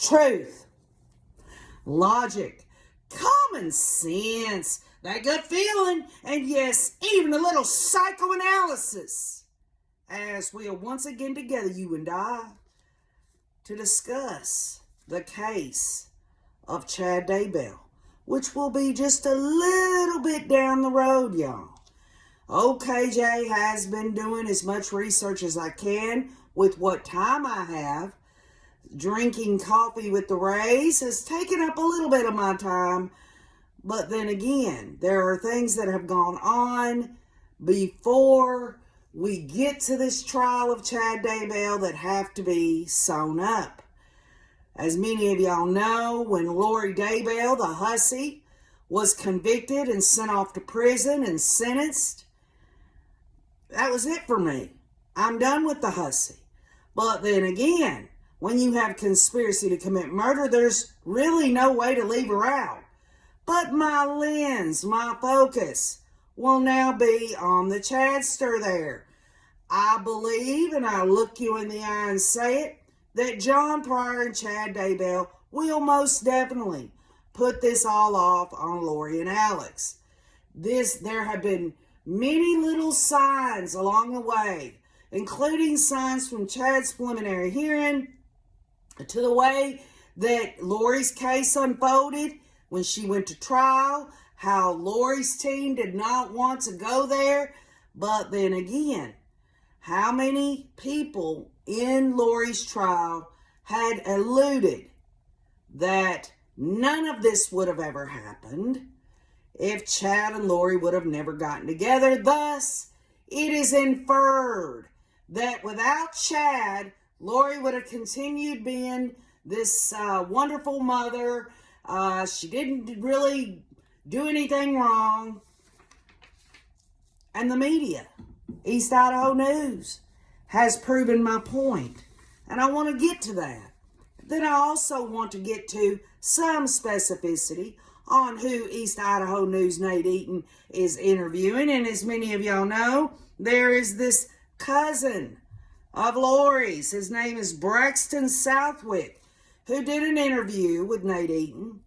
truth, logic, common sense, that gut feeling, and yes, even a little psychoanalysis, as we are once again together, you and I, to discuss the case of Chad Daybell, which will be just a little bit down the road, y'all. OKJ has been doing as much research as I can with what time I have. Drinking coffee with the Rays has taken up a little bit of my time. But then again, there are things that have gone on before we get to this trial of Chad Daybell that have to be sewn up. As many of y'all know, when Lori Daybell, the hussy, was convicted and sent off to prison and sentenced, that was it for me. I'm done with the hussy. But then again, when you have conspiracy to commit murder, there's really no way to leave her out. But my lens, my focus, will now be on the Chadster there. I believe, and I'll look you in the eye and say it, that John Pryor and Chad Daybell will most definitely put this all off on Lori and Alex. There have been many little signs along the way, including signs from Chad's preliminary hearing to the way that Lori's case unfolded when she went to trial, how Lori's team did not want to go there. But then again, how many people in Lori's trial had alluded that none of this would have ever happened if Chad and Lori would have never gotten together. Thus, it is inferred that without Chad, Lori would have continued being this wonderful mother. She didn't really do anything wrong. And the media, East Idaho News, has proven my point. And I want to get to that. Then I also want to get to some specificity on who East Idaho News Nate Eaton is interviewing. And as many of y'all know, there is this cousin of Lori's. His name is Braxton Southwick, who did an interview with Nate Eaton.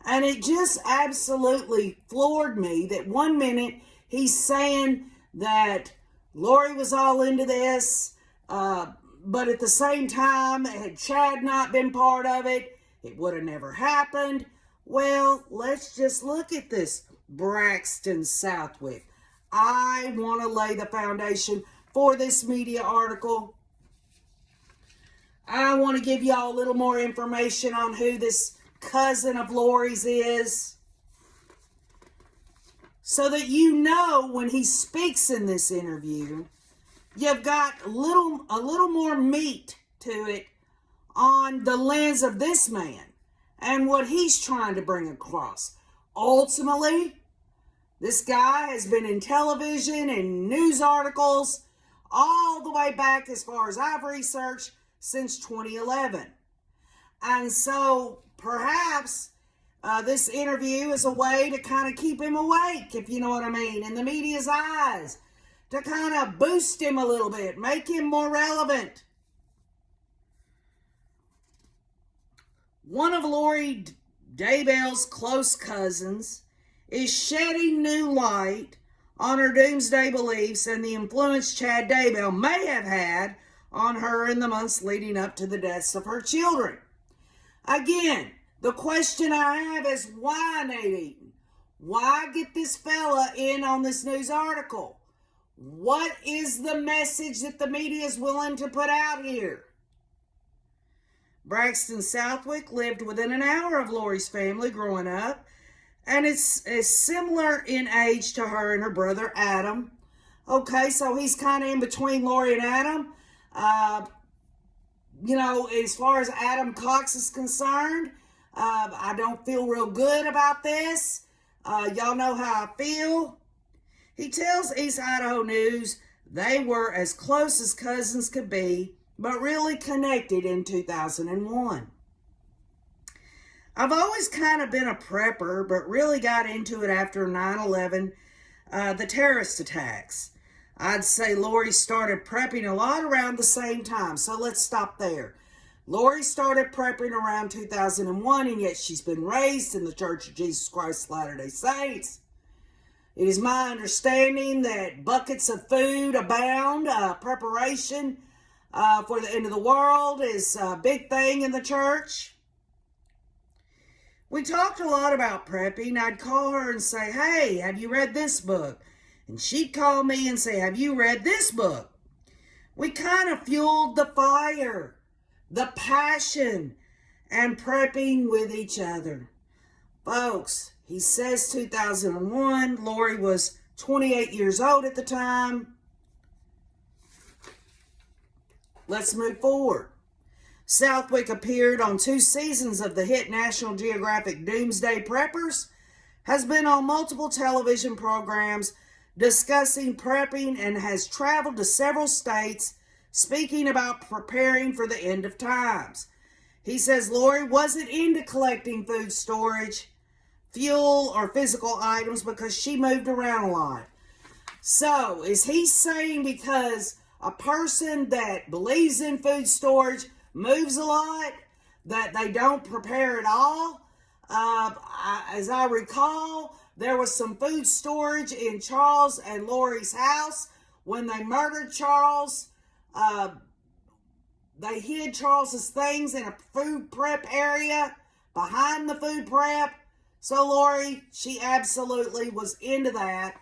And it just absolutely floored me that one minute he's saying that Lori was all into this, but at the same time, had Chad not been part of it, it would have never happened. Well, let's just look at this Braxton Southwick. I want to lay the foundation for this media article. I want to give y'all a little more information on who this cousin of Lori's is, so that you know when he speaks in this interview, you've got a little more meat to it on the lens of this man and what he's trying to bring across. Ultimately, this guy has been in television and news articles all the way back, as far as I've researched, since 2011. And so perhaps this interview is a way to kind of keep him awake, if you know what I mean, in the media's eyes, to kind of boost him a little bit, make him more relevant. One of Lori Daybell's close cousins is shedding new light on her doomsday beliefs and the influence Chad Daybell may have had on her in the months leading up to the deaths of her children. Again, the question I have is, why, Nate Eaton? Why get this fella in on this news article? What is the message that the media is willing to put out here? Braxton Southwick lived within an hour of Lori's family growing up, and is similar in age to her and her brother Adam. Okay, so he's kind of in between Lori and Adam. You know, as far as Adam Cox is concerned, I don't feel real good about this. Y'all know how I feel. He tells East Idaho News they were as close as cousins could be, but really connected in 2001. I've always kind of been a prepper, but really got into it after 9/11, the terrorist attacks. I'd say Lori started prepping a lot around the same time, so let's stop there. Lori started prepping around 2001, and yet she's been raised in the Church of Jesus Christ of Latter-day Saints. It is my understanding that buckets of food abound. Preparation for the end of the world is a big thing in the church. We talked a lot about prepping. I'd call her and say, hey, have you read this book? And she'd call me and say, have you read this book? We kind of fueled the fire, the passion, and prepping with each other. Folks, he says 2001. Lori was 28 years old at the time. Let's move forward. Southwick appeared on 2 seasons of the hit National Geographic Doomsday Preppers, has been on multiple television programs discussing prepping, and has traveled to several states speaking about preparing for the end of times. He says Lori wasn't into collecting food storage, fuel, or physical items because she moved around a lot. So, is he saying because a person that believes in food storage moves a lot, that they don't prepare at all? As I recall, there was some food storage in Charles and Lori's house when they murdered Charles. They hid Charles's things in a food prep area behind the food prep. So Lori, she absolutely was into that,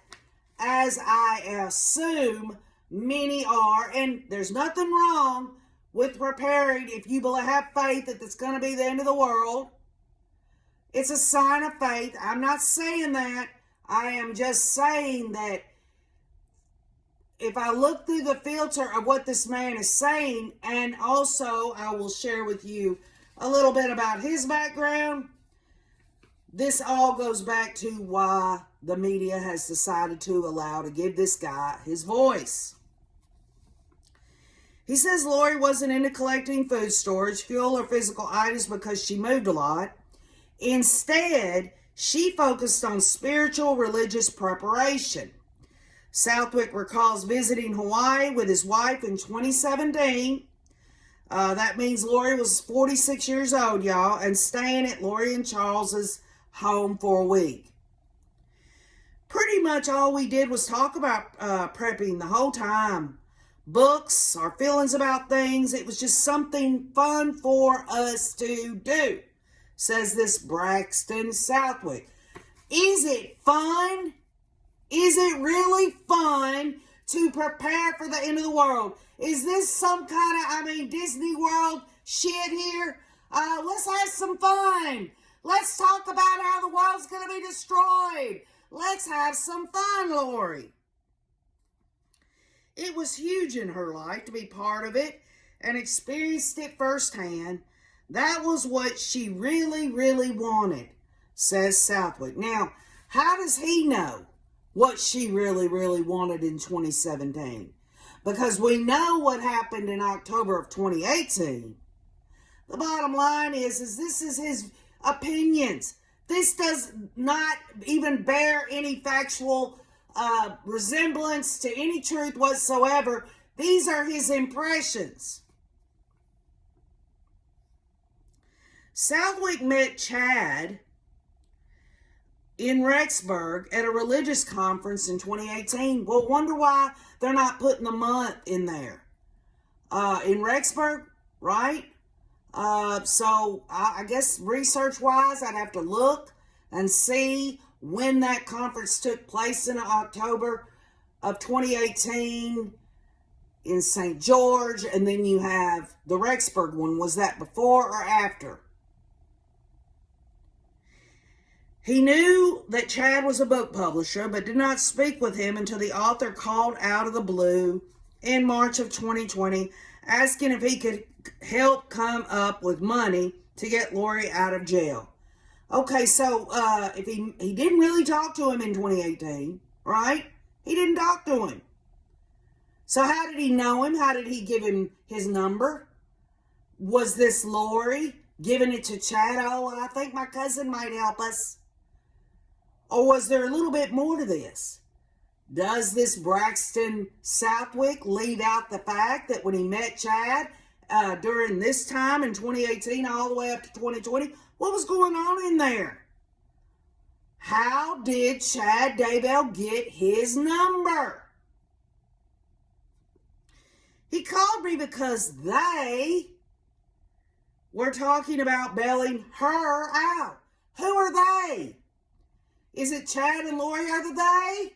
as I assume many are. And there's nothing wrong with preparing if you have faith that it's going to be the end of the world. It's a sign of faith. I'm not saying that. I am just saying that if I look through the filter of what this man is saying, and also I will share with you a little bit about his background, this all goes back to why the media has decided to give this guy his voice. He says Lori wasn't into collecting food storage, fuel, or physical items because she moved a lot. Instead, she focused on spiritual religious preparation. Southwick recalls visiting Hawaii with his wife in 2017. That means Lori was 46 years old, y'all, and staying at Lori and Charles's home for a week. Pretty much all we did was talk about prepping the whole time. Books, our feelings about things. It was just something fun for us to do, says this Braxton Southwick. Is it fun? Is it really fun to prepare for the end of the world? Is this some kind of, Disney World shit here? Let's have some fun. Let's talk about how the world's going to be destroyed. Let's have some fun, Lori. It was huge in her life to be part of it and experienced it firsthand. That was what she really, really wanted, says Southwick. Now, how does he know what she really, really wanted in 2017? Because we know what happened in October of 2018. The bottom line is this is his opinions. This does not even bear any factual resemblance to any truth whatsoever. These are his impressions. Southwick met Chad in Rexburg at a religious conference in 2018. Well, wonder why they're not putting the month in there. In Rexburg, right? So I guess research-wise, I'd have to look and see when that conference took place in October of 2018 in St. George, and then you have the Rexburg one. Was that before or after? He knew that Chad was a book publisher, but did not speak with him until the author called out of the blue in March of 2020, asking if he could help come up with money to get Lori out of jail. Okay, so if he didn't really talk to him in 2018, right? He didn't talk to him. So how did he know him? How did he give him his number? Was this Lori giving it to Chad? Oh, I think my cousin might help us. Or was there a little bit more to this? Does this Braxton Southwick leave out the fact that when he met Chad during this time in 2018 all the way up to 2020? What was going on in there? How did Chad Daybell get his number? He called me because they were talking about bailing her out. Who are they? Is it Chad and Lori are the they?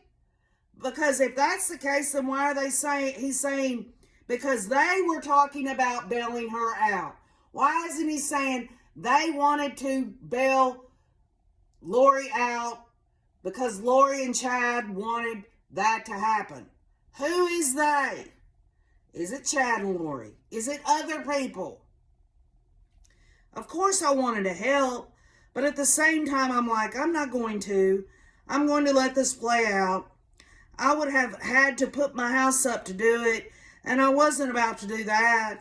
Because if that's the case, then why are they saying, he's saying, because they were talking about bailing her out. Why isn't he saying they wanted to bail Lori out because Lori and Chad wanted that to happen? Who is they? Is it Chad and Lori? Is it other people? Of course I wanted to help, but at the same time I'm like, I'm not going to. I'm going to let this play out. I would have had to put my house up to do it, and I wasn't about to do that.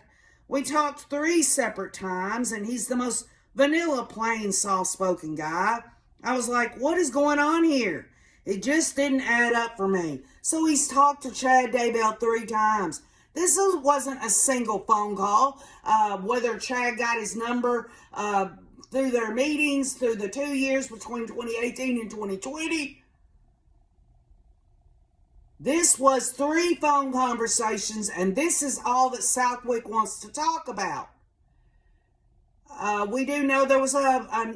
We talked 3 separate times, and he's the most vanilla, plain, soft-spoken guy. I was like, what is going on here? It just didn't add up for me. So he's talked to Chad Daybell 3 times. This wasn't a single phone call. Whether Chad got his number through their meetings, through the 2 years between 2018 and 2020. This was 3 phone conversations, and this is all that Southwick wants to talk about. We do know there was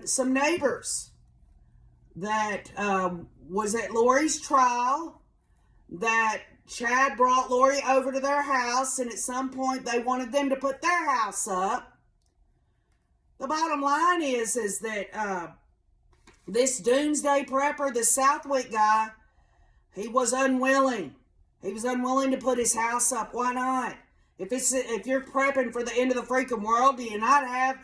some neighbors that was at Lori's trial, that Chad brought Lori over to their house, and at some point they wanted them to put their house up. The bottom line is that this doomsday prepper, the Southwick guy, he was unwilling. He was unwilling to put his house up. Why not? If you're prepping for the end of the freaking world, do you not have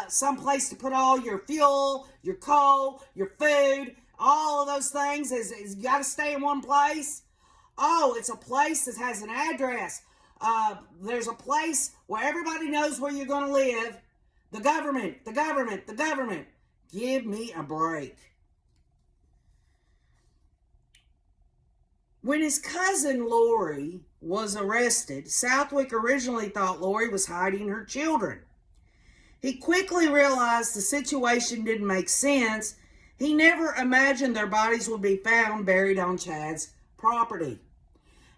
some place to put all your fuel, your coal, your food, all of those things? Is you got to stay in one place? Oh, it's a place that has an address. There's a place where everybody knows where you're going to live. The government, the government, the government. Give me a break. When his cousin Lori was arrested, Southwick originally thought Lori was hiding her children. He quickly realized the situation didn't make sense. He never imagined their bodies would be found buried on Chad's property.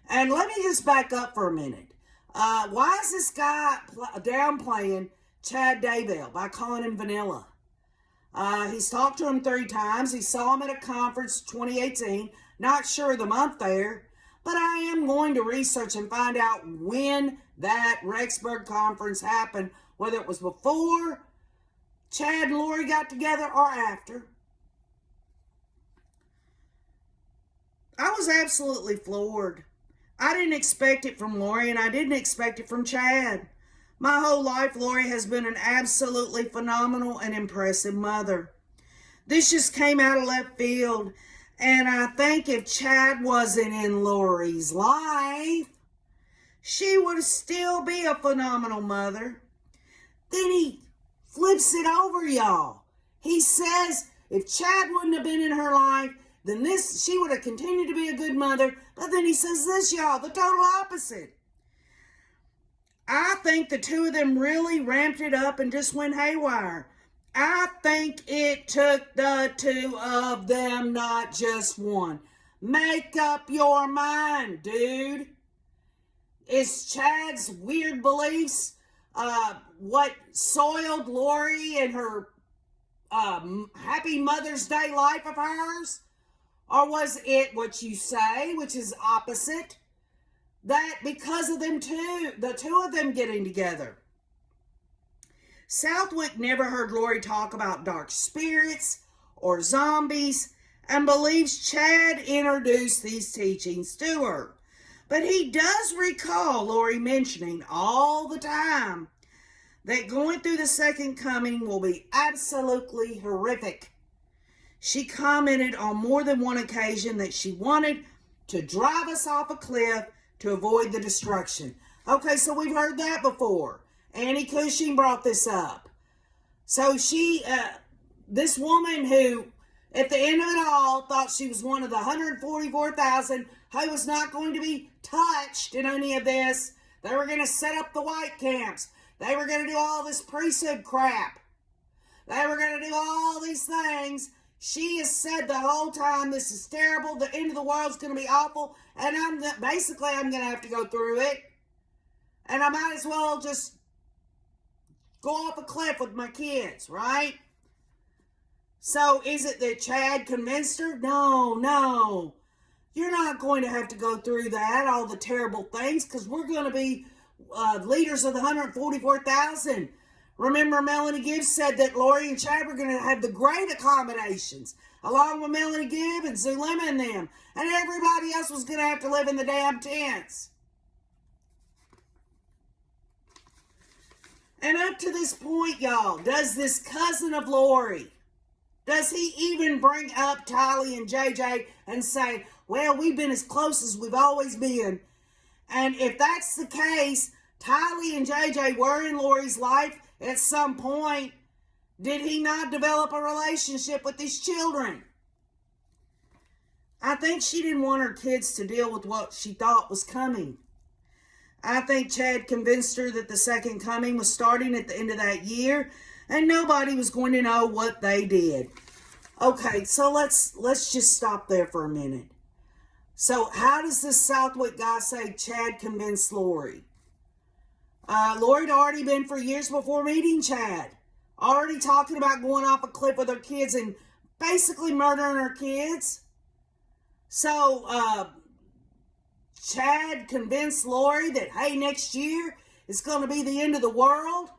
And let me just back up for a minute. Why is this guy downplaying Chad Daybell by calling him vanilla? He's talked to him 3 times. He saw him at a conference 2018. Not sure the month there, but I am going to research and find out when that Rexburg conference happened, whether it was before Chad and Lori got together or after. I was absolutely floored. I didn't expect it from Lori, and I didn't expect it from Chad. My whole life, Lori has been an absolutely phenomenal and impressive mother. This just came out of left field, and I think if Chad wasn't in Lori's life, she would still be a phenomenal mother. Then he flips it over, y'all. He says if Chad wouldn't have been in her life, then she would have continued to be a good mother. But then he says this, y'all, the total opposite. I think the 2 of them really ramped it up and just went haywire. I think it took the 2 of them, not just one. Make up your mind, dude. Is Chad's weird beliefs what soiled Lori and her happy Mother's Day life of hers? Or was it what you say, which is opposite, that because of them the 2 of them getting together? Southwick never heard Lori talk about dark spirits or zombies and believes Chad introduced these teachings to her. But he does recall Lori mentioning all the time that going through the second coming will be absolutely horrific. She commented on more than one occasion that she wanted to drive us off a cliff to avoid the destruction. Okay, so we've heard that before. Annie Cushing brought this up. So this woman who, at the end of it all, thought she was one of the 144,000 who was not going to be touched in any of this. They were going to set up the white camps. They were going to do all this priesthood crap. They were going to do all these things. She has said the whole time, this is terrible. The end of the world's going to be awful. And I'm going to have to go through it. And I might as well just go off a cliff with my kids, right? So is it that Chad convinced her? No. You're not going to have to go through that, all the terrible things, because we're going to be leaders of the 144,000. Remember, Melanie Gibbs said that Lori and Chad were going to have the great accommodations, along with Melanie Gibbs and Zulema and them. And everybody else was going to have to live in the damn tents. And up to this point, y'all, does this cousin of Lori, does he even bring up Tylee and JJ and say, well, we've been as close as we've always been? And if that's the case, Tylee and JJ were in Lori's life at some point. Did he not develop a relationship with these children? I think she didn't want her kids to deal with what she thought was coming. I think Chad convinced her that the second coming was starting at the end of that year, and nobody was going to know what they did. Okay, so let's just stop there for a minute. So how does this Southwick guy say Chad convinced Lori? Lori had already been for years before meeting Chad, already talking about going off a cliff with her kids and basically murdering her kids. So Chad convinced Lori that, hey, next year is going to be the end of the world.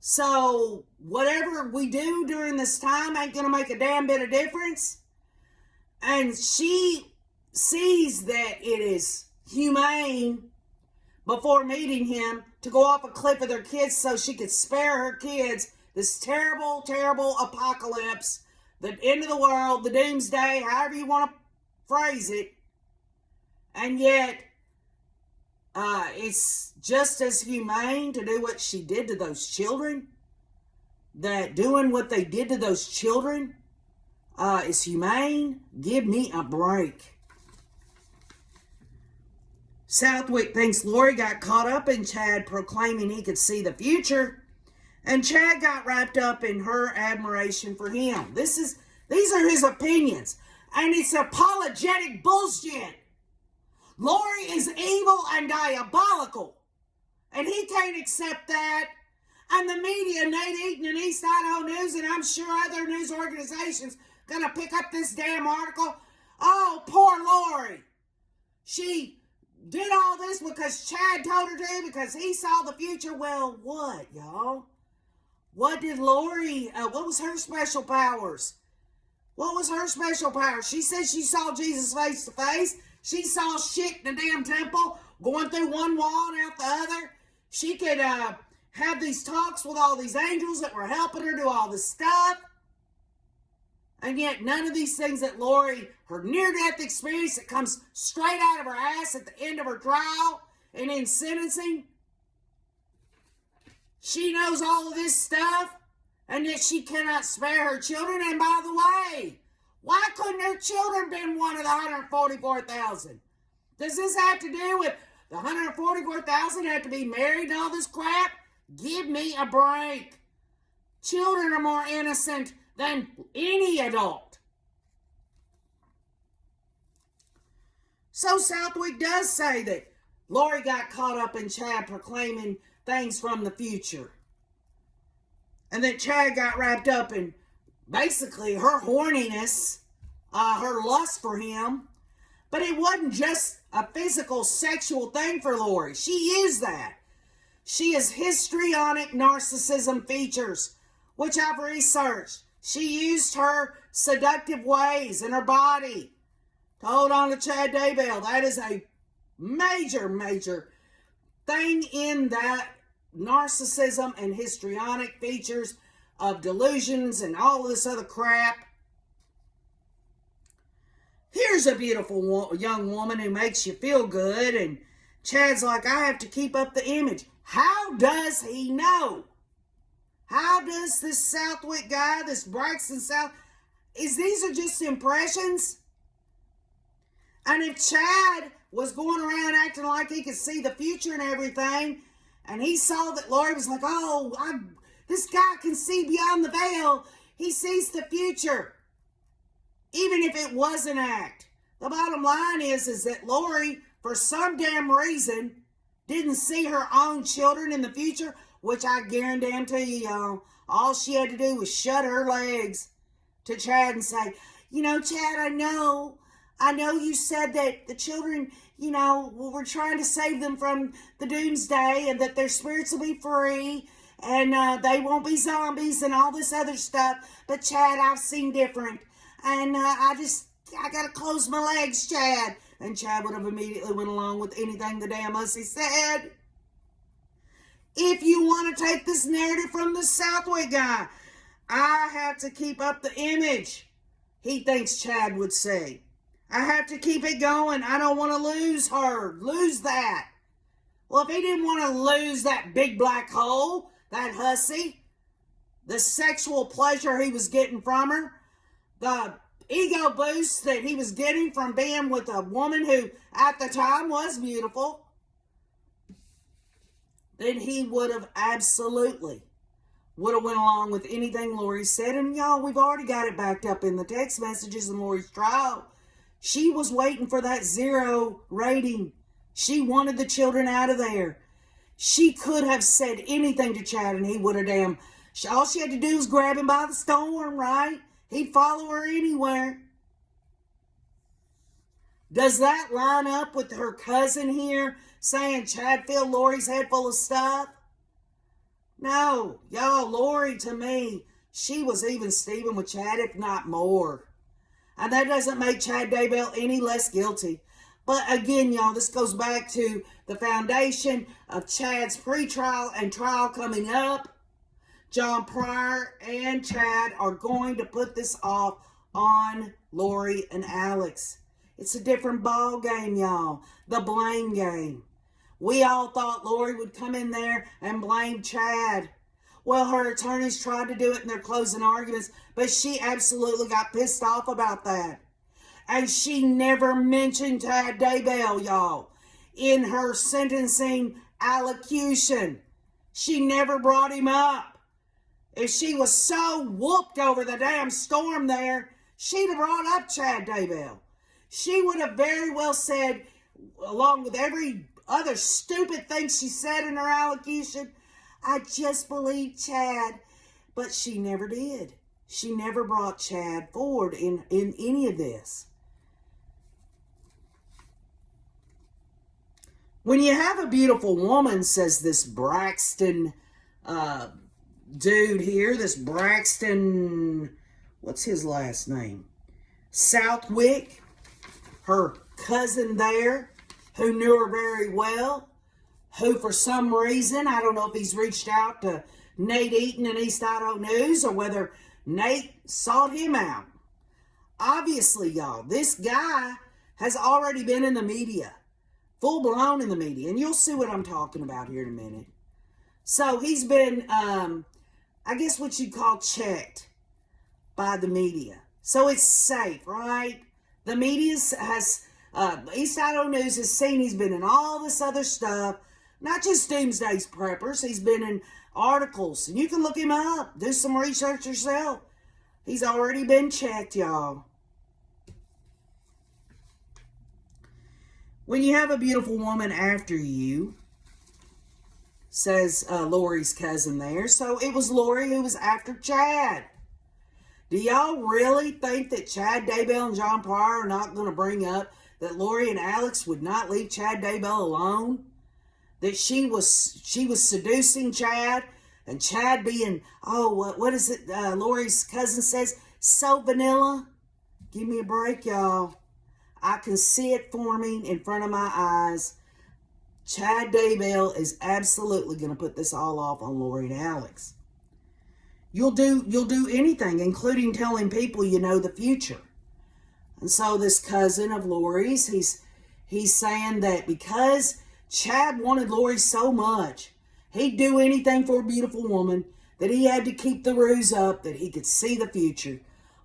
So whatever we do during this time ain't going to make a damn bit of difference. And she sees that it is humane before meeting him to go off a cliff with her kids so she could spare her kids this terrible, terrible apocalypse, the end of the world, the doomsday, however you want to phrase it. And yet, it's just as humane to do what she did to those children. That doing what they did to those children is humane. Give me a break. Southwick thinks Lori got caught up in Chad proclaiming he could see the future, and Chad got wrapped up in her admiration for him. These are his opinions, and it's apologetic bullshit. Lori is evil and diabolical, and he can't accept that. And the media, Nate Eaton and East Idaho News, and I'm sure other news organizations, gonna pick up this damn article. Oh, poor Lori. She did all this because Chad told her to, because he saw the future. Well, what, y'all? What did Lori, what was her special powers? What was her special power? She said she saw Jesus face to face. She saw shit in the damn temple, going through one wall and out the other. She could have these talks with all these angels that were helping her do all this stuff. And yet none of these things that Lori, her near-death experience that comes straight out of her ass at the end of her trial and in sentencing, she knows all of this stuff, and yet she cannot spare her children. And by the way, why couldn't her children been one of the 144,000? Does this have to do with the 144,000 have to be married and all this crap? Give me a break. Children are more innocent than any adult. So Southwick does say that Lori got caught up in Chad proclaiming things from the future. And that Chad got wrapped up in basically her horniness, her lust for him. But it wasn't just a physical, sexual thing for Lori. She is that. She has histrionic narcissism features, which I've researched. She used her seductive ways in her body to hold on to Chad Daybell. That is a major, major thing in that narcissism and histrionic features of delusions and all this other crap. Here's a beautiful young woman who makes you feel good, and Chad's like, I have to keep up the image. How does he know? How does this Southwick guy, this Braxton South, these are just impressions? And if Chad was going around acting like he could see the future and everything, And he saw that Lori was like, oh, this guy can see beyond the veil. He sees the future. Even if it was an act. The bottom line is that Lori, for some damn reason, didn't see her own children in the future, which I guarantee you, y'all, all she had to do was shut her legs to Chad and say, you know, Chad, I know you said that the children, you know, we're trying to save them from the doomsday and that their spirits will be free and they won't be zombies and all this other stuff. But Chad, I've seen different. And I got to close my legs, Chad. And Chad would have immediately went along with anything the damn hussy said. If you want to take this narrative from the Southwick guy, I have to keep up the image he thinks Chad would say. I have to keep it going. I don't want to lose that. Well, if he didn't want to lose that big black hole, that hussy, the sexual pleasure he was getting from her, the ego boost that he was getting from being with a woman who at the time was beautiful, then he would have absolutely went along with anything Lori said. And y'all, we've already got it backed up in the text messages in Lori's trial. She was waiting for that 0 rating. She wanted the children out of there. She could have said anything to Chad and he would have all she had to do was grab him by the storm, right? He'd follow her anywhere. Does that line up with her cousin here saying Chad filled Lori's head full of stuff? No, y'all, Lori, to me, she was even Steven with Chad, if not more. And that doesn't make Chad Daybell any less guilty. But again, y'all, this goes back to the foundation of Chad's pre-trial and trial coming up. John Pryor and Chad are going to put this off on Lori and Alex. It's a different ball game, y'all. The blame game. We all thought Lori would come in there and blame Chad. Well, her attorneys tried to do it in their closing arguments, but she absolutely got pissed off about that. And she never mentioned Chad Daybell, y'all, in her sentencing allocution. She never brought him up. If she was so whooped over the damn storm there, she'd have brought up Chad Daybell. She would have very well said, along with every other stupid thing she said in her allocution, I just believe Chad. But she never did. She never brought Chad forward in any of this. When you have a beautiful woman, says this Braxton dude here, this Braxton, what's his last name? Southwick, her cousin there, who knew her very well, who for some reason, I don't know if he's reached out to Nate Eaton and East Idaho News or whether Nate sought him out. Obviously, y'all, this guy has already been in the media, full blown in the media, and you'll see what I'm talking about here in a minute. So he's been, I guess what you'd call checked by the media. So it's safe, right? The media has, East Idaho News has seen he's been in all this other stuff, not just Doomsday Preppers. He's been in articles, and you can look him up, do some research yourself. He's already been checked, y'all. When you have a beautiful woman after you, says Lori's cousin there. So it was Lori who was after Chad. Do y'all really think that Chad Daybell and John Pryor are not going to bring up that Lori and Alex would not leave Chad Daybell alone? That she was seducing Chad, and Chad being, what is it? Lori's cousin says, so vanilla. Give me a break, y'all. I can see it forming in front of my eyes. Chad Daybell is absolutely going to put this all off on Lori and Alex. You'll do anything, including telling people you know the future. And so this cousin of Lori's, he's saying that because Chad wanted Lori so much, he'd do anything for a beautiful woman, that he had to keep the ruse up, that he could see the future.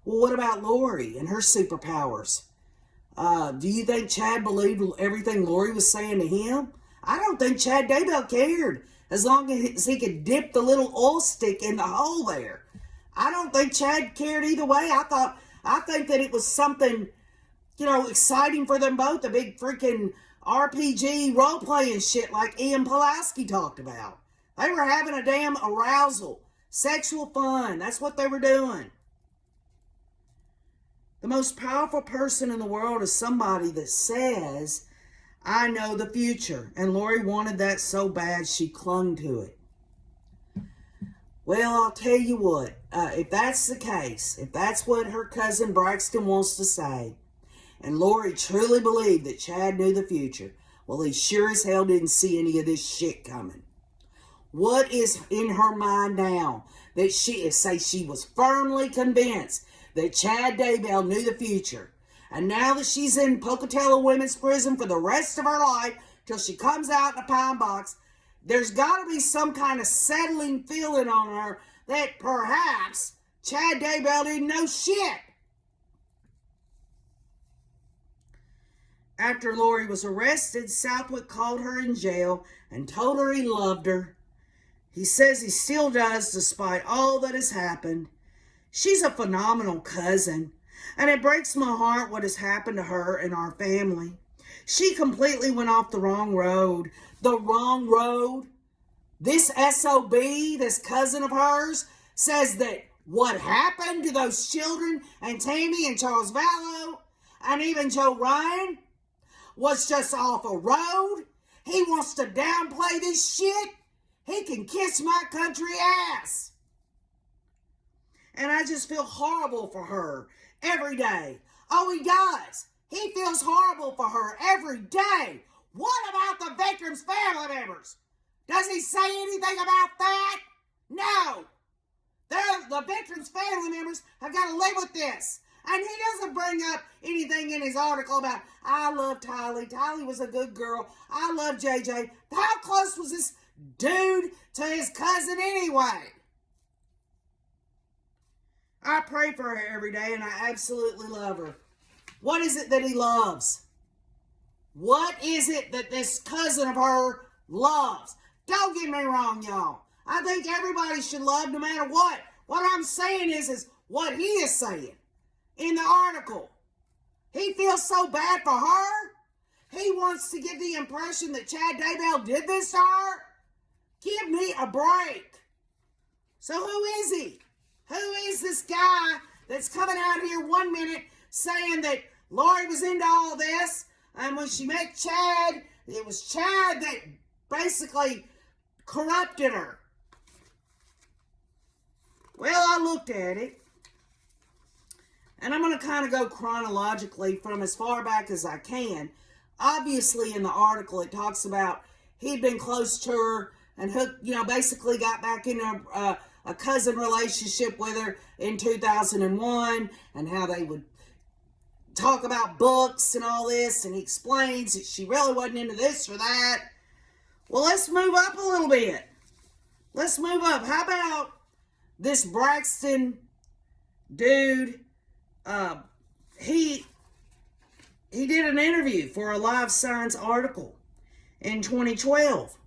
Well, what about Lori and her superpowers? Do you think Chad believed everything Lori was saying to him? I don't think Chad Daybell cared as long as he could dip the little oil stick in the hole there. I don't think Chad cared either way. I think that it was something, exciting for them both. A big freaking RPG role-playing shit like Ian Pulaski talked about. They were having a damn arousal. Sexual fun. That's what they were doing. The most powerful person in the world is somebody that says, I know the future. And Lori wanted that so bad she clung to it. Well, I'll tell you what. If that's the case, if that's what her cousin Braxton wants to say, and Lori truly believed that Chad knew the future, well, he sure as hell didn't see any of this shit coming. What is in her mind now that she was firmly convinced that Chad Daybell knew the future, and now that she's in Pocatello Women's Prison for the rest of her life till she comes out in a pine box, there's got to be some kind of settling feeling on her that perhaps Chad Daybell didn't know shit. After Lori was arrested, Southwick called her in jail and told her he loved her. He says he still does despite all that has happened. She's a phenomenal cousin, and it breaks my heart what has happened to her and our family. She completely went off the wrong road. The wrong road? This SOB, this cousin of hers, says that what happened to those children and Tammy and Charles Vallow and even Joe Ryan was just off a road. He wants to downplay this shit. He can kiss my country ass. And I just feel horrible for her every day. Oh, he does. He feels horrible for her every day. What about the victims' family members? Does he say anything about that? No. The victims' family members have got to live with this. And he doesn't bring up anything in his article about, I love Tylee. Tylee was a good girl. I love JJ. How close was this dude to his cousin anyway? I pray for her every day, and I absolutely love her. What is it that he loves? What is it that this cousin of her loves? Don't get me wrong, y'all. I think everybody should love no matter what. What I'm saying is what he is saying in the article. He feels so bad for her. He wants to give the impression that Chad Daybell did this to her. Give me a break. So who is he? Who is this guy that's coming out here 1 minute saying that Lori was into all this, and when she met Chad, it was Chad that basically corrupted her? Well, I looked at it, and I'm going to kind of go chronologically from as far back as I can. Obviously, in the article, it talks about he'd been close to her and basically got back into a cousin relationship with her in 2001, and how they would talk about books and all this, and he explains that she really wasn't into this or that. Well, let's move up a little bit. Let's move up. How about this Braxton dude? He did an interview for a Live Science article in 2012.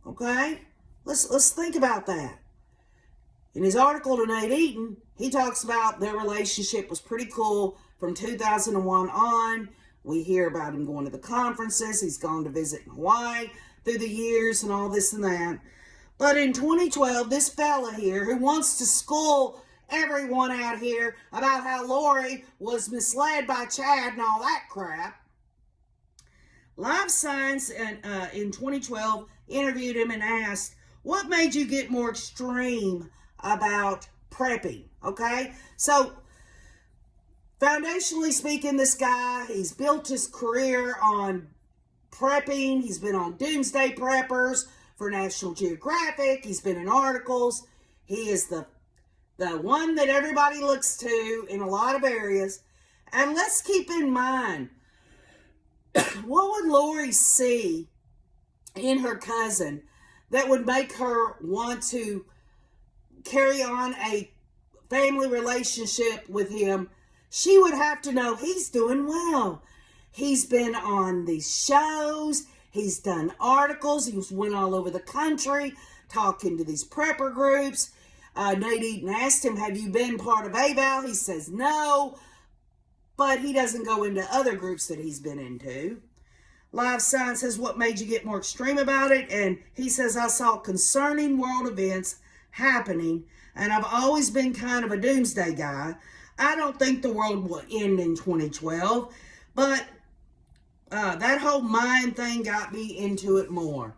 Okay? Let's think about that. In his article to Nate Eaton, he talks about their relationship was pretty cool from 2001 on. We hear about him going to the conferences. He's gone to visit in Hawaii through the years and all this and that. But in 2012, this fella here who wants to school everyone out here about how Lori was misled by Chad and all that crap, Live Science in 2012 interviewed him and asked, what made you get more extreme about prepping? Okay, so foundationally speaking, this guy, he's built his career on prepping. He's been on Doomsday Preppers for National Geographic. He's been in articles. He is the one that everybody looks to in a lot of areas. And let's keep in mind, what would Lori see in her cousin that would make her want to carry on a family relationship with him? She would have to know he's doing well. He's been on these shows. He's done articles. He's went all over the country talking to these prepper groups. Nate Eaton asked him, have you been part of Daybell? He says no, but he doesn't go into other groups that he's been into. Live Science says, what made you get more extreme about it? And he says, I saw concerning world events happening, and I've always been kind of a doomsday guy. I don't think the world will end in 2012, but that whole mind thing got me into it more.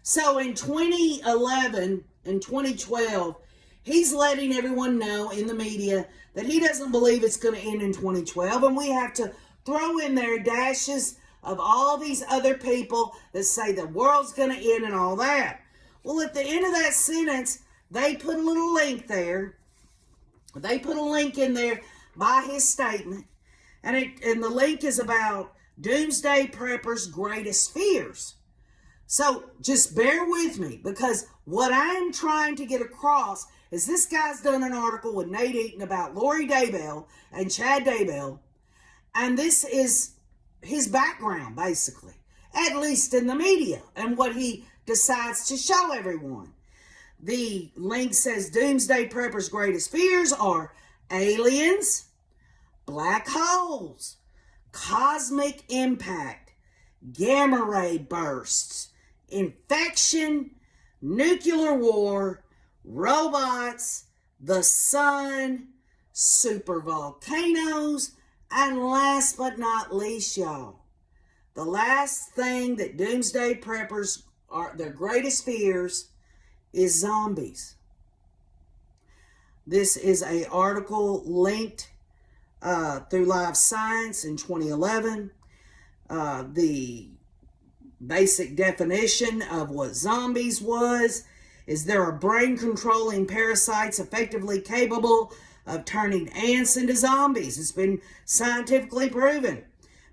So in 2011 and 2012, he's letting everyone know in the media that he doesn't believe it's going to end in 2012, and we have to throw in there dashes of all these other people that say the world's going to end and all that. Well, at the end of that sentence, they put a little link there. They put a link in there by his statement, and the link is about doomsday preppers' greatest fears. So just bear with me, because what I am trying to get across is this guy's done an article with Nate Eaton about Lori Daybell and Chad Daybell, and this is his background, basically, at least in the media, and what he decides to show everyone. The link says doomsday preppers' greatest fears are aliens, black holes, cosmic impact, gamma ray bursts, infection, nuclear war, robots, the sun, supervolcanoes, and last but not least, y'all, the last thing that doomsday preppers are their greatest fears is zombies. This is an article linked through Live Science in 2011. The basic definition of what zombies is there are brain-controlling parasites effectively capable of turning ants into zombies. It's been scientifically proven.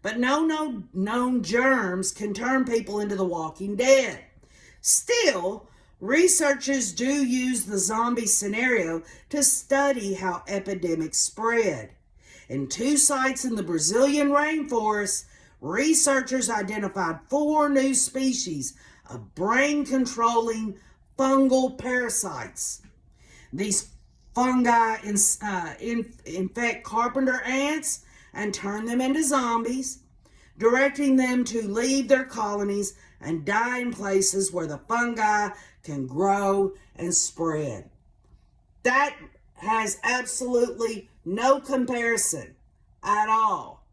But no known germs can turn people into the walking dead. Still, researchers do use the zombie scenario to study how epidemics spread. In 2 sites in the Brazilian rainforest, researchers identified 4 new species of brain-controlling fungal parasites. These fungi infect carpenter ants and turn them into zombies, directing them to leave their colonies and die in places where the fungi can grow and spread. That has absolutely no comparison at all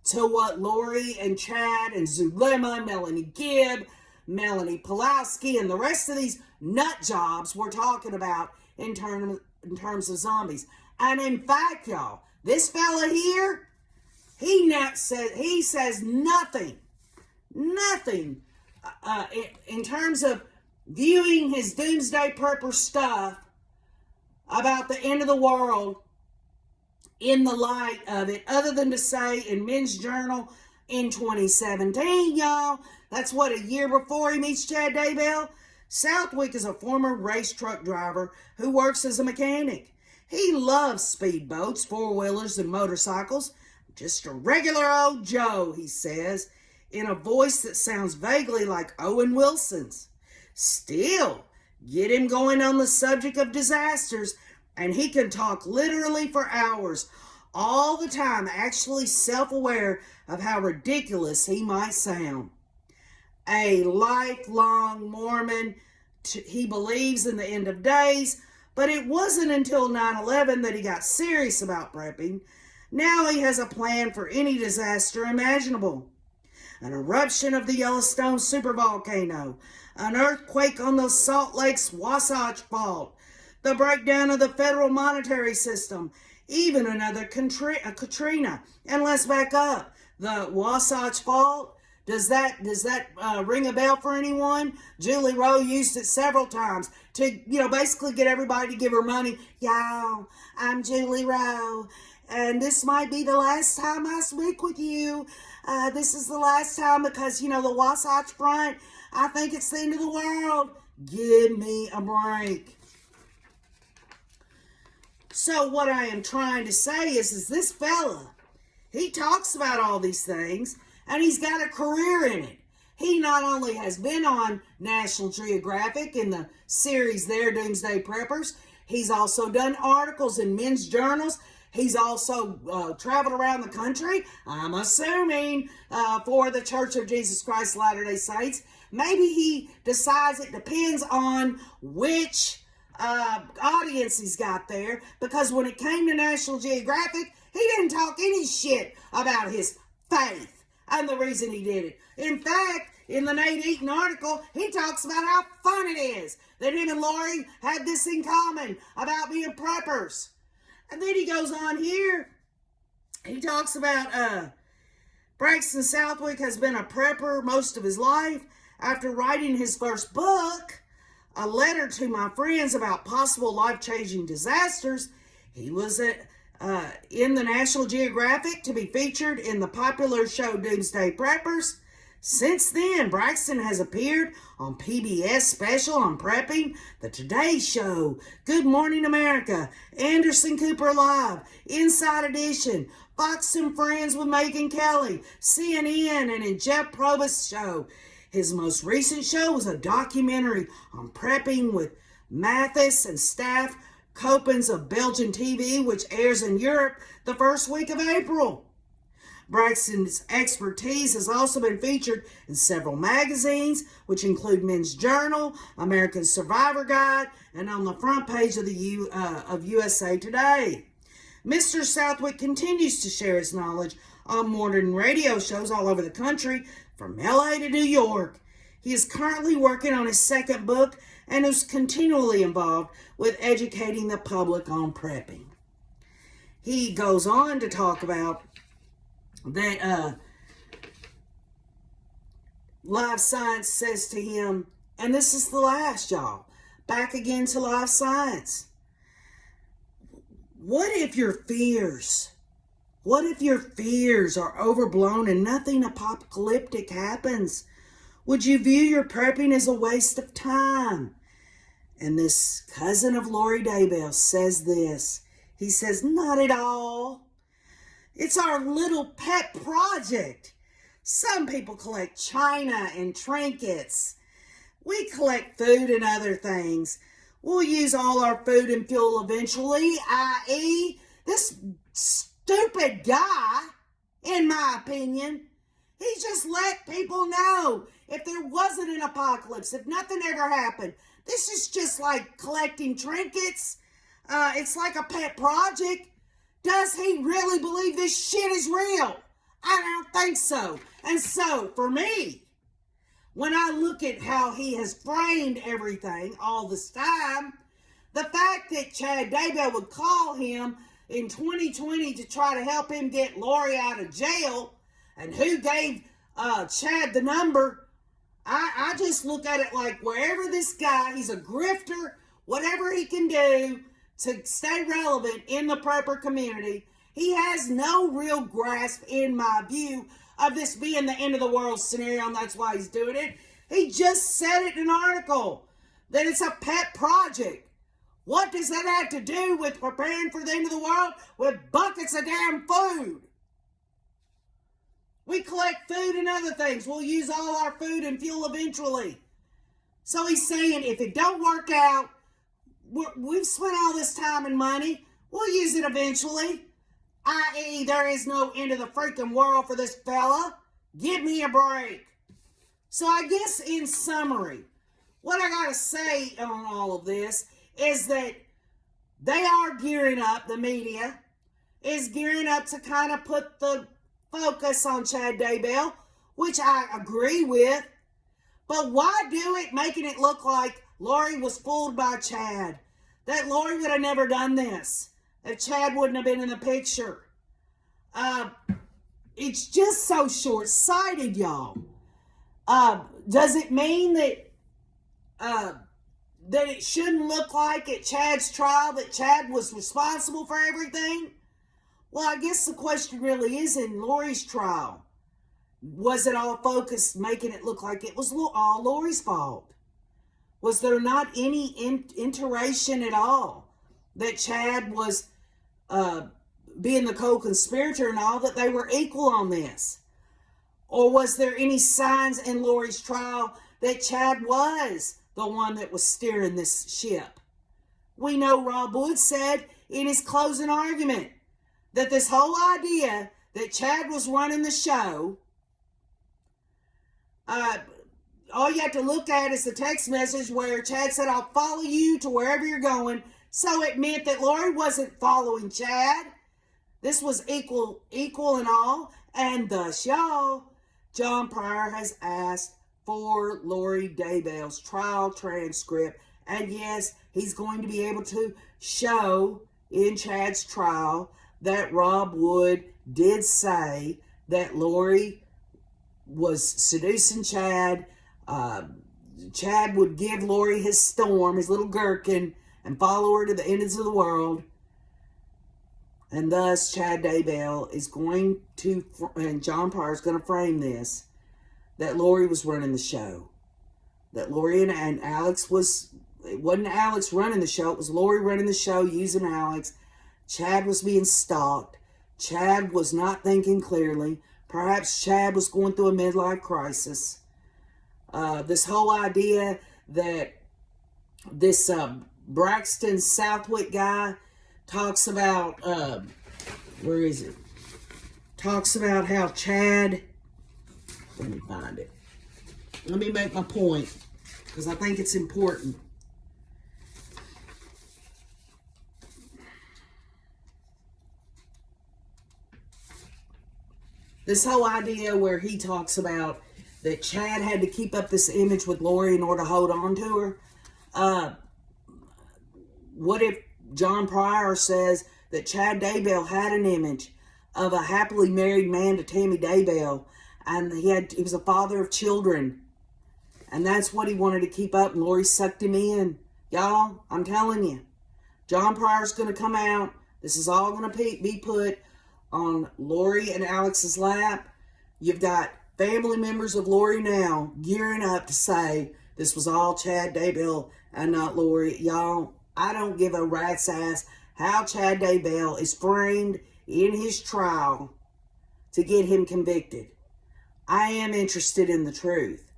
to what Lori and Chad and Zulema, Melanie Gibb, Melanie Pulaski, and the rest of these nut jobs were talking about in terms of zombies. And in fact, y'all, this fella here, he says nothing in terms of viewing his doomsday prepper stuff about the end of the world in the light of it, other than to say in Men's Journal in 2017, y'all, that's what, a year before he meets Chad Daybell. Southwick is a former race truck driver who works as a mechanic. He loves speedboats, 4-wheelers, and motorcycles. Just a regular old Joe, he says, in a voice that sounds vaguely like Owen Wilson's. Still, get him going on the subject of disasters, and he can talk literally for hours, all the time, actually self-aware of how ridiculous he might sound. A lifelong Mormon, he believes in the end of days, but it wasn't until 9/11 that he got serious about prepping. Now he has a plan for any disaster imaginable. An eruption of the Yellowstone supervolcano, an earthquake on the Salt Lake's Wasatch Fault, the breakdown of the federal monetary system, even another Katrina. And let's back up. The Wasatch Fault, does that ring a bell for anyone? Julie Rowe used it several times to, basically get everybody to give her money. Y'all, I'm Julie Rowe, and this might be the last time I speak with you. This is the last time because, the Wasatch Front, I think it's the end of the world. Give me a break. So what I am trying to say is this fella, he talks about all these things, and he's got a career in it. He not only has been on National Geographic in the series there, Doomsday Preppers, he's also done articles in men's journals. He's also traveled around the country, I'm assuming, for the Church of Jesus Christ Latter-day Saints. Maybe he decides it depends on which audience he's got there, because when it came to National Geographic, he didn't talk any shit about his faith and the reason he did it. In fact, in the Nate Eaton article, he talks about how fun it is that him and Lori had this in common about being preppers. And then he goes on here, he talks about Braxton Southwick has been a prepper most of his life. After writing his first book, A Letter to My Friends About Possible Life-Changing Disasters, he was in the National Geographic to be featured in the popular show Doomsday Preppers. Since then, Braxton has appeared on PBS Special on Prepping, The Today Show, Good Morning America, Anderson Cooper Live, Inside Edition, Fox and Friends with Megyn Kelly, CNN, and in Jeff Probst's show. His most recent show was a documentary on prepping with Mathis and Staff Copens of Belgian TV, which airs in Europe the first week of April. Braxton's expertise has also been featured in several magazines, which include Men's Journal, American Survivor Guide, and on the front page of USA Today. Mr. Southwick continues to share his knowledge on modern radio shows all over the country, from LA to New York. He is currently working on his second book and is continually involved with educating the public on prepping. He goes on to talk about that Live Science says to him, and this is the last, y'all, back again to Live Science. What if your fears are overblown and nothing apocalyptic happens? Would you view your prepping as a waste of time? And this cousin of Lori Daybell says this. He says, not at all. It's our little pet project. Some people collect china and trinkets. We collect food and other things. We'll use all our food and fuel eventually, i.e., this stupid guy, in my opinion, he just let people know if there wasn't an apocalypse, if nothing ever happened. This is just like collecting trinkets. It's like a pet project. Does he really believe this shit is real? I don't think so. And so, for me, when I look at how he has framed everything all this time, the fact that Chad Daybell would call him in 2020 to try to help him get Lori out of jail, and who gave Chad the number, I just look at it like wherever this guy, he's a grifter, whatever he can do to stay relevant in the prepper community, he has no real grasp, in my view, of this being the end of the world scenario, and that's why he's doing it. He just said it in an article that it's a pet project. What does that have to do with preparing for the end of the world with buckets of damn food? We collect food and other things. We'll use all our food and fuel eventually. So he's saying if it don't work out, we've spent all this time and money, we'll use it eventually. I.e., there is no end of the freaking world for this fella. Give me a break. So I guess in summary, what I got to say on all of this is that they are gearing up, the media is gearing up to kind of put the focus on Chad Daybell, which I agree with. But why do it making it look like Lori was fooled by Chad? That Lori would have never done this if Chad wouldn't have been in the picture. It's just so short-sighted, y'all. Does it mean that it shouldn't look like at Chad's trial that Chad was responsible for everything? Well, I guess the question really is in Lori's trial. Was it all focused, making it look like it was all Lori's fault? Was there not any iteration at all that Chad was being the co-conspirator and all, that they were equal on this? Or was there any signs in Lori's trial that Chad was the one that was steering this ship? We know Rob Wood said in his closing argument that this whole idea that Chad was running the show, all you have to look at is the text message where Chad said, "I'll follow you to wherever you're going." So it meant that Lori wasn't following Chad. This was equal and all. And thus, y'all, John Pryor has asked for Lori Daybell's trial transcript. And yes, he's going to be able to show in Chad's trial that Rob Wood did say that Lori was seducing Chad. Chad would give Lori his storm, his little gherkin, and follow her to the ends of the world. And thus, Chad Daybell is going to, and John Pryor is going to frame this, that Lori was running the show. That Lori and Alex was, it wasn't Alex running the show, it was Lori running the show using Alex. Chad was being stalked. Chad was not thinking clearly. Perhaps Chad was going through a midlife crisis. This whole idea that this Braxton Southwick guy talks about, where is it? Talks about how Chad, let me find it. Let me make my point, because I think it's important. This whole idea where he talks about that Chad had to keep up this image with Lori in order to hold on to her. What if John Pryor says that Chad Daybell had an image of a happily married man to Tammy Daybell, and he was a father of children, and that's what he wanted to keep up, and Lori sucked him in. Y'all, I'm telling you, John Pryor's going to come out. This is all going to be put on Lori and Alex's lap. You've got family members of Lori now gearing up to say this was all Chad Daybell and not Lori. Y'all, I don't give a rat's ass how Chad Daybell is framed in his trial to get him convicted. I am interested in the truth.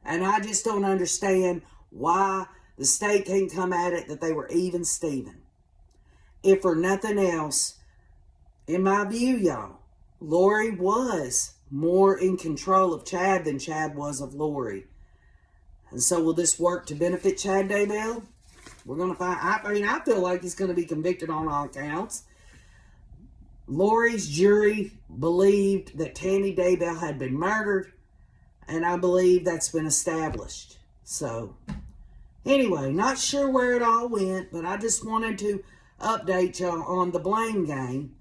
And I just don't understand why the state can't come at it that they were even Steven. If for nothing else, in my view, y'all, Lori was more in control of Chad than Chad was of Lori. And so will this work to benefit Chad Daybell? We're going to find, I feel like he's going to be convicted on all counts. Lori's jury believed that Tammy Daybell had been murdered, and I believe that's been established. So, anyway, not sure where it all went, but I just wanted to update y'all on the blame game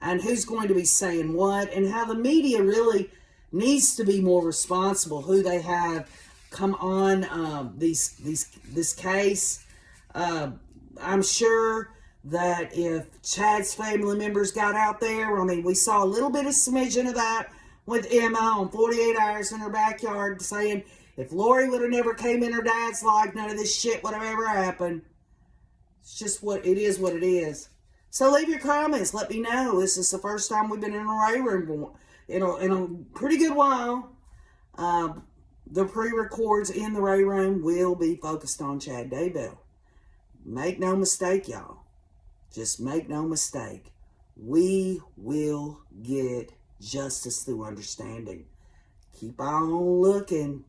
and who's going to be saying what, and how the media really needs to be more responsible who they have come on this case. I'm sure that if Chad's family members got out there, I mean, we saw a little bit of smidgen of that with Emma on 48 Hours in her backyard saying if Lori would have never came in her dad's life, none of this shit would have ever happened. It's just what it is. So leave your comments. Let me know. This is the first time we've been in a Ray room in a pretty good while. The pre-records in the Ray room will be focused on Chad Daybell. Make no mistake, y'all. Just make no mistake. We will get justice through understanding. Keep on looking.